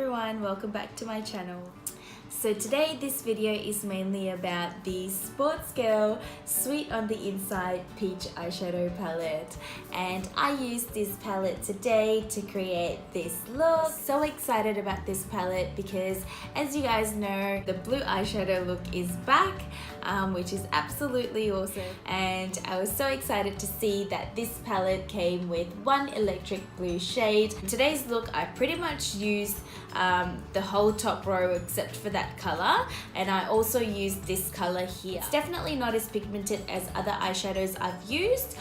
everyone, welcome back to my channel. So today this video is mainly about the Sportsgirl Sweet on the Inside Peach Eyeshadow Palette, and I used this palette today to create this look. So excited about this palette because, as you guys know, the blue eyeshadow look is back, which is absolutely awesome, and I was so excited to see that this palette came with one electric blue shade. In today's look I pretty much used the whole top row except for that color, and I also used this color here. It's definitely not as pigmented as other eyeshadows I've used,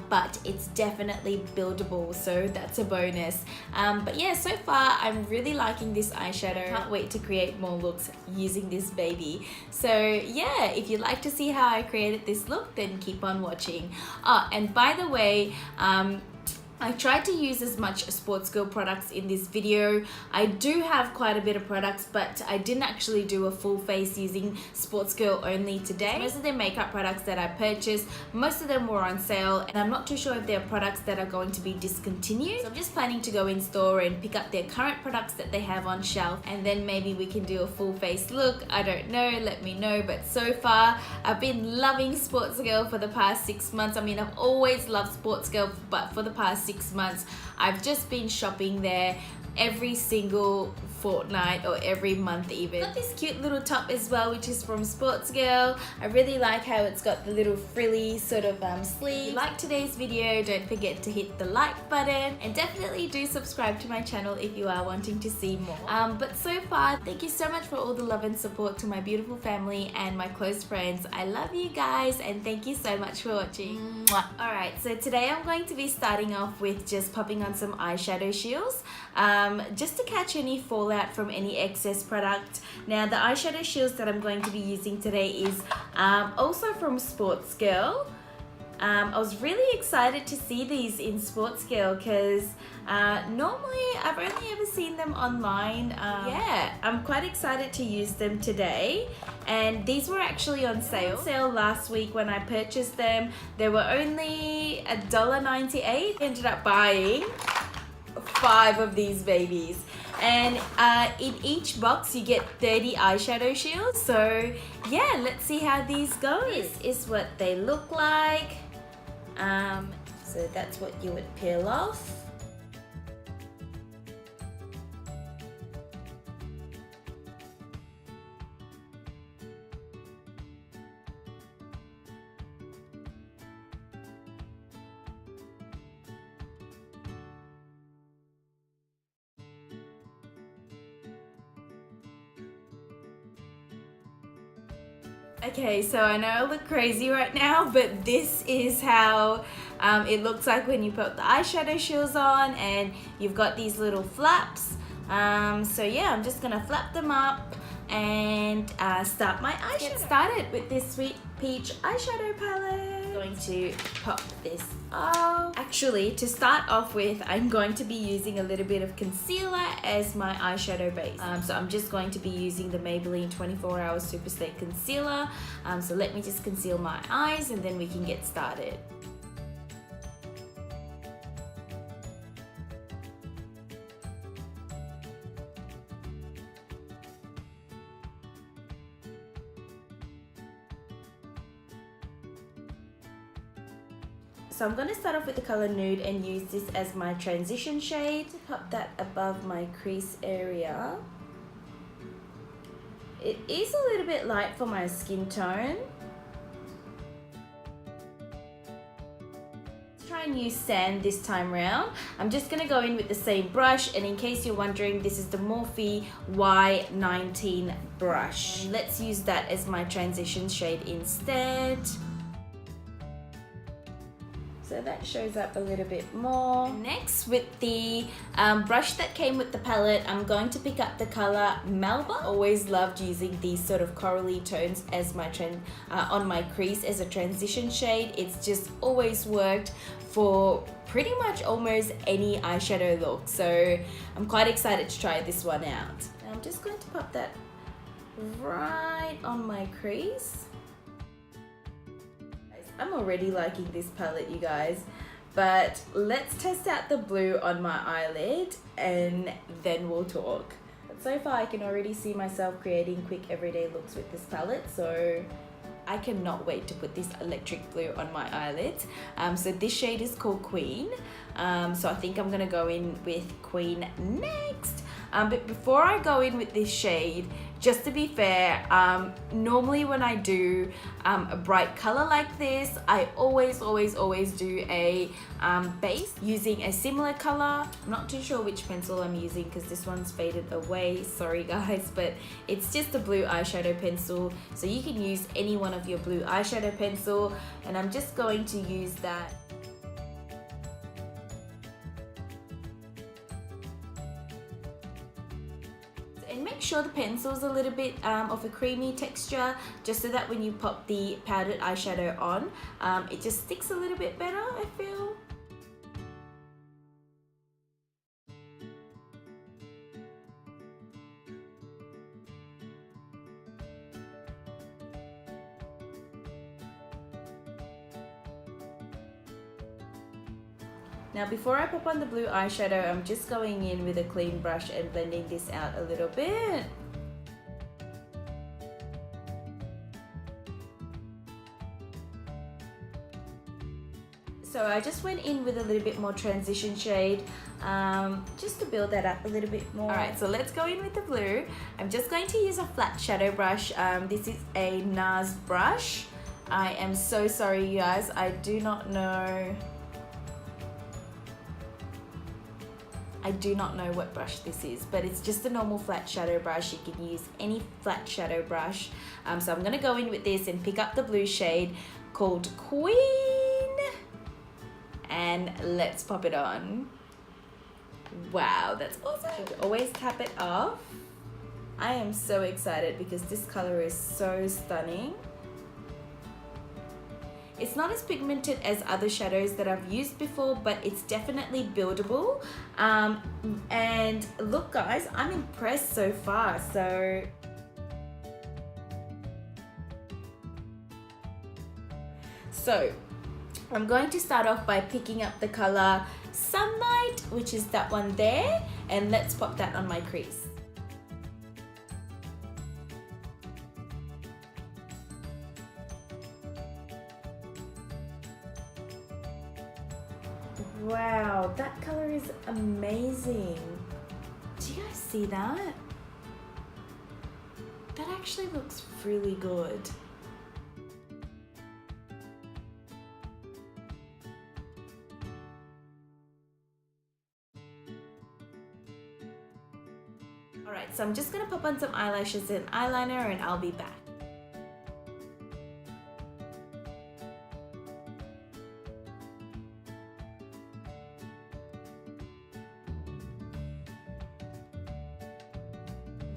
but it's definitely buildable, so that's a bonus. But yeah, so far I'm really liking this eyeshadow. Can't wait to create more looks using this baby. So yeah, if you'd like to see how I created this look, then keep on watching. And by the way, I tried to use as much Sportsgirl products in this video. I do have quite a bit of products, but I didn't actually do a full face using Sportsgirl only today. Most of their makeup products that I purchased, most of them were on sale, and I'm not too sure if they're products that are going to be discontinued. So I'm just planning to go in store and pick up their current products that they have on shelf, and then maybe we can do a full face look. I don't know, let me know. But so far, I've been loving Sportsgirl for the past 6 months. I mean, I've always loved Sportsgirl, but for the past 6 months I've just been shopping there every single fortnight or every month even. Got this cute little top as well, which is from Sportsgirl. I really like how it's got the little frilly sort of sleeve. If you like today's video, don't forget to hit the like button, and definitely do subscribe to my channel if you are wanting to see more. But so far, thank you so much for all the love and support to my beautiful family and my close friends. I love you guys, and thank you so much for watching. Alright, so today I'm going to be starting off with just popping on some eyeshadow shields, just to catch any fallout from any excess product. Now the eyeshadow shields that I'm going to be using today is also from Sportsgirl. I was really excited to see these in Sportsgirl because normally I've only ever seen them online. Yeah, I'm quite excited to use them today, and these were actually on sale last week when I purchased them. They were only $1.98. Ended up buying 5 of these babies, and in each box you get 30 eyeshadow shields. So yeah, let's see how these go. This is what they look like. So that's what you would peel off. Okay, so I know I look crazy right now, but this is how it looks like when you put the eyeshadow shields on, and you've got these little flaps. So yeah, I'm just gonna flap them up and start my eyeshadow. Get started with this Sweet Peach eyeshadow palette. I'm going to pop this off. Actually, to start off with, I'm going to be using a little bit of concealer as my eyeshadow base. So I'm just going to be using the Maybelline 24 Hour Super Stay Concealer. So let me just conceal my eyes and then we can get started. So I'm going to start off with the color Nude and use this as my transition shade to pop that above my crease area. It is a little bit light for my skin tone. Let's try and use sand this time round. I'm just going to go in with the same brush, and in case you're wondering, this is the Morphe Y19 brush. And let's use that as my transition shade instead. So that shows up a little bit more. Next, with the brush that came with the palette, I'm going to pick up the color Melba. Always loved using these sort of corally tones as my on my crease as a transition shade. It's just always worked for pretty much almost any eyeshadow look. So I'm quite excited to try this one out. I'm just going to pop that right on my crease. I'm already liking this palette, you guys, but let's test out the blue on my eyelid and then we'll talk. So far I can already see myself creating quick everyday looks with this palette, so I cannot wait to put this electric blue on my eyelids. So this shade is called Queen. So I think I'm gonna go in with Queen next. But before I go in with this shade, just to be fair, normally when I do a bright color like this, I always do a base using a similar color. I'm not too sure which pencil I'm using because this one's faded away, sorry guys, but it's just a blue eyeshadow pencil. So you can use any one of your blue eyeshadow pencil, and I'm just going to use that. And make sure the pencil's a little bit of a creamy texture, just so that when you pop the powdered eyeshadow on, it just sticks a little bit better, I feel. Now before I pop on the blue eyeshadow, I'm just going in with a clean brush and blending this out a little bit. So I just went in with a little bit more transition shade, just to build that up a little bit more. Alright, so let's go in with the blue. I'm just going to use a flat shadow brush. This is a NARS brush. I am so sorry you guys, I do not know what brush this is, but it's just a normal flat shadow brush. You can use any flat shadow brush. So I'm gonna go in with this and pick up the blue shade called Queen, and let's pop it on. Wow, that's awesome. Always tap it off. I am so excited because this color is so stunning. It's not as pigmented as other shadows that I've used before, but it's definitely buildable. And look guys, I'm impressed so far. So I'm going to start off by picking up the color Sunlight, which is that one there, and let's pop that on my crease. Wow, that color is amazing. Do you guys see that? That actually looks really good. Alright, so I'm just gonna pop on some eyelashes and eyeliner and I'll be back.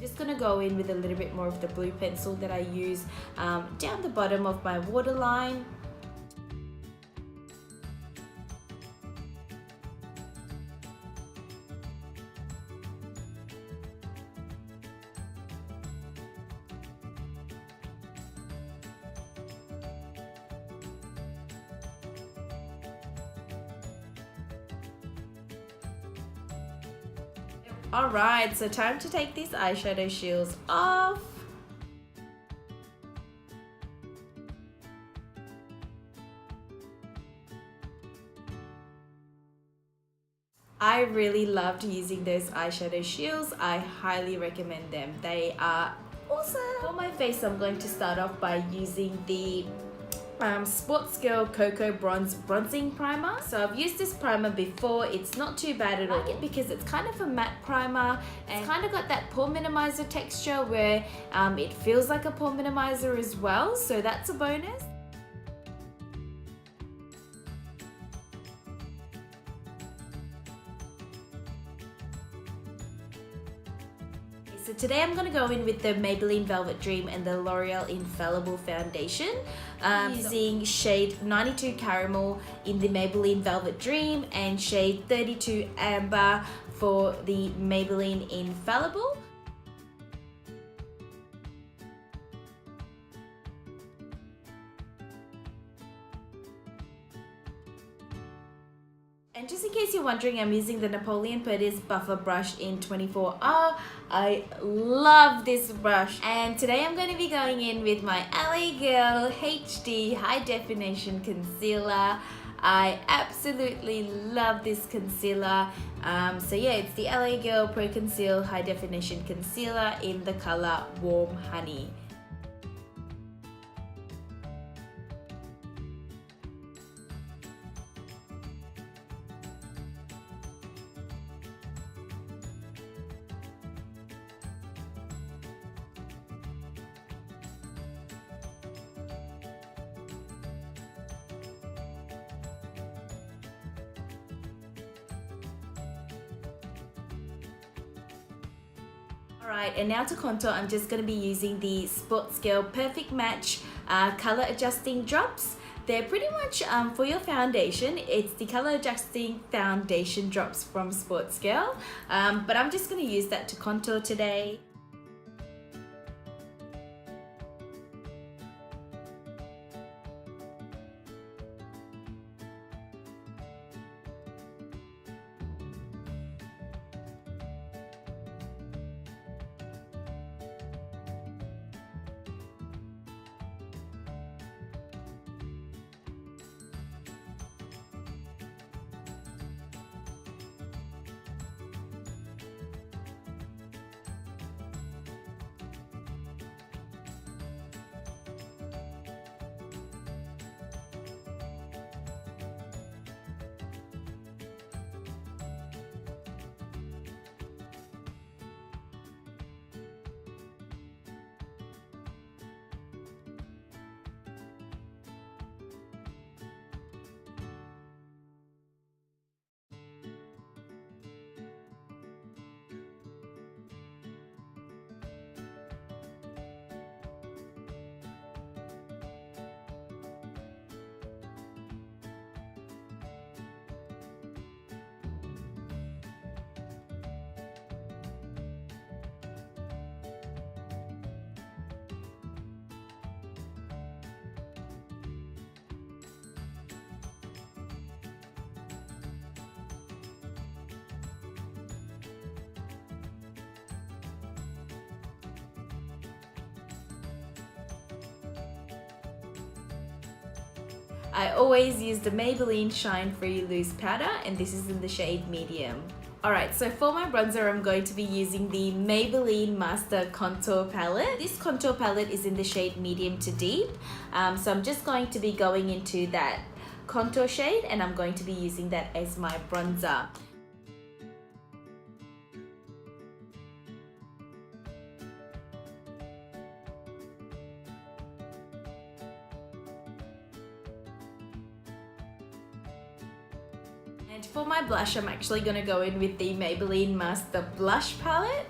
Just gonna go in with a little bit more of the blue pencil that I use down the bottom of my waterline. Alright, so time to take these eyeshadow shields off. I really loved using those eyeshadow shields. I highly recommend them. They are awesome. For my face, I'm going to start off by using the Sportsgirl Cocoa Bronze Bronzing Primer. So I've used this primer before. It's not too bad at all. I like it because it's kind of a matte primer and it's kind of got that pore minimizer texture where it feels like a pore minimizer as well. So that's a bonus. So today I'm going to go in with the Maybelline Velvet Dream and the L'Oreal Infallible Foundation. Using shade 92 Caramel in the Maybelline Velvet Dream and shade 32 Amber for the Maybelline Infallible. And just in case case you're wondering, I'm using the Napoleon Perdis Buffer Brush in 24R. I love this brush, and today I'm going to be going in with my LA Girl HD High Definition Concealer. I absolutely love this concealer. So yeah, it's the LA Girl Pro Conceal High Definition Concealer in the color Warm Honey. Alright, and now to contour, I'm just going to be using the Sportsgirl Perfect Match color adjusting drops. They're pretty much for your foundation. It's the color adjusting foundation drops from Sportsgirl, but I'm just going to use that to contour today. I always use the Maybelline Shine Free Loose Powder, and this is in the shade Medium. Alright, so for my bronzer, I'm going to be using the Maybelline Master Contour Palette. This contour palette is in the shade Medium to Deep, so I'm just going to be going into that contour shade, and I'm going to be using that as my bronzer. And for my blush, I'm actually going to go in with the Maybelline Master Blush Palette.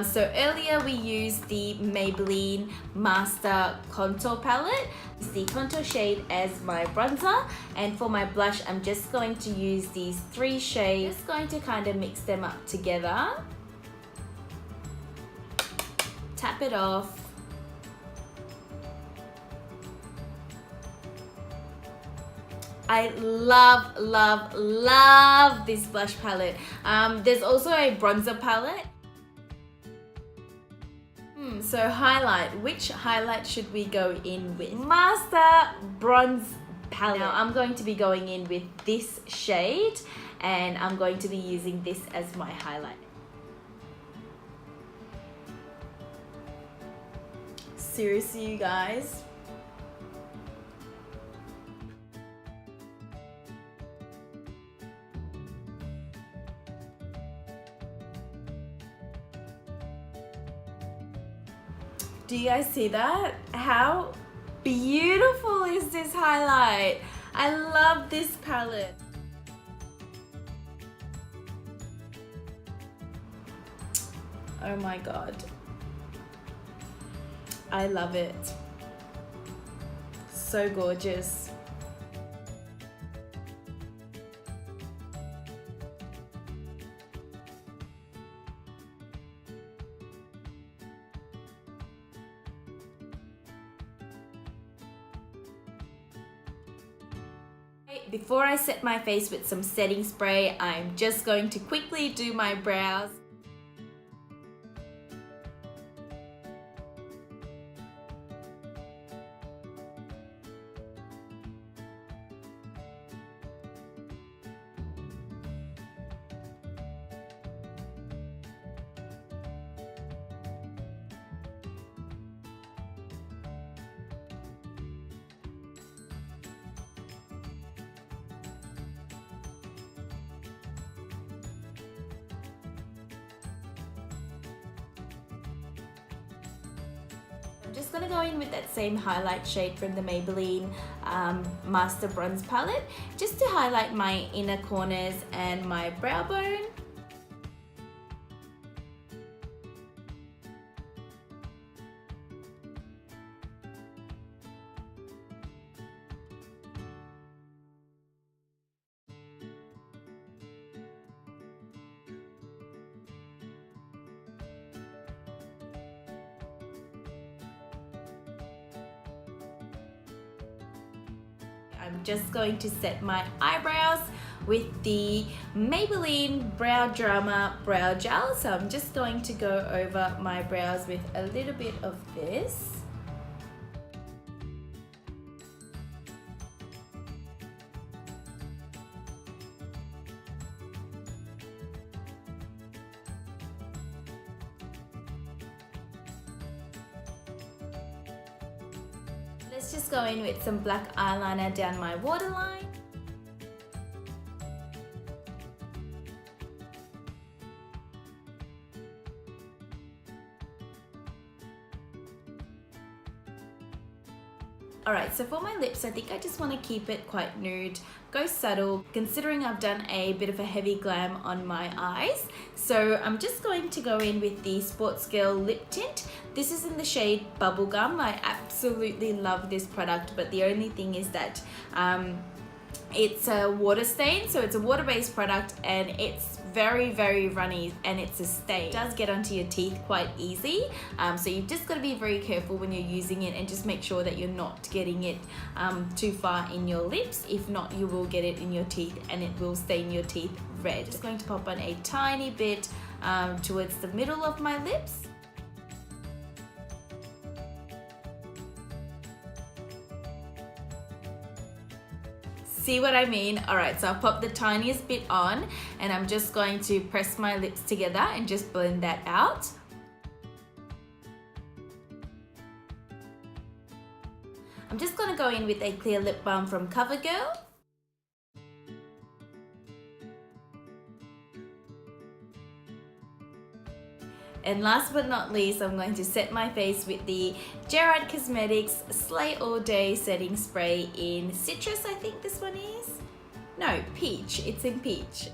So earlier we used the Maybelline Master Contour Palette. It's the contour shade as my bronzer. And for my blush, I'm just going to use these three shades. Just going to kind of mix them up together. Tap it off. I love, love, love this blush palette. There's also a bronzer palette. So highlight. Which highlight should we go in with? Master Bronze Palette. Now I'm going to be going in with this shade, and I'm going to be using this as my highlight. Seriously, you guys. Do you guys see that? How beautiful is this highlight? I love this palette. Oh my god. I love it. So gorgeous. Before I set my face with some setting spray, I'm just going to quickly do my brows. I'm just going to go in with that same highlight shade from the Maybelline Master Bronze palette, just to highlight my inner corners and my brow bone. I'm just going to set my eyebrows with the Maybelline Brow Drama Brow Gel. So I'm just going to go over my brows with a little bit of this. Let's just go in with some black eyeliner down my waterline. Alright, so for my lips, I think I just want to keep it quite nude, go subtle, considering I've done a bit of a heavy glam on my eyes. So I'm just going to go in with the Sportsgirl Lip Tint. This is in the shade Bubblegum. I absolutely love this product, but the only thing is that it's a water stain, so it's a water-based product and it's very runny and it's a stain. It does get onto your teeth quite easy, so you've just got to be very careful when you're using it and just make sure that you're not getting it too far in your lips. If not, you will get it in your teeth and it will stain your teeth red. Just going to pop on a tiny bit towards the middle of my lips. See what I mean? Alright, so I'll pop the tiniest bit on and I'm just going to press my lips together and just blend that out. I'm just going to go in with a clear lip balm from CoverGirl. And last but not least, I'm going to set my face with the Gerard Cosmetics Slay All Day Setting Spray in Citrus, I think this one is. No, Peach. It's in Peach.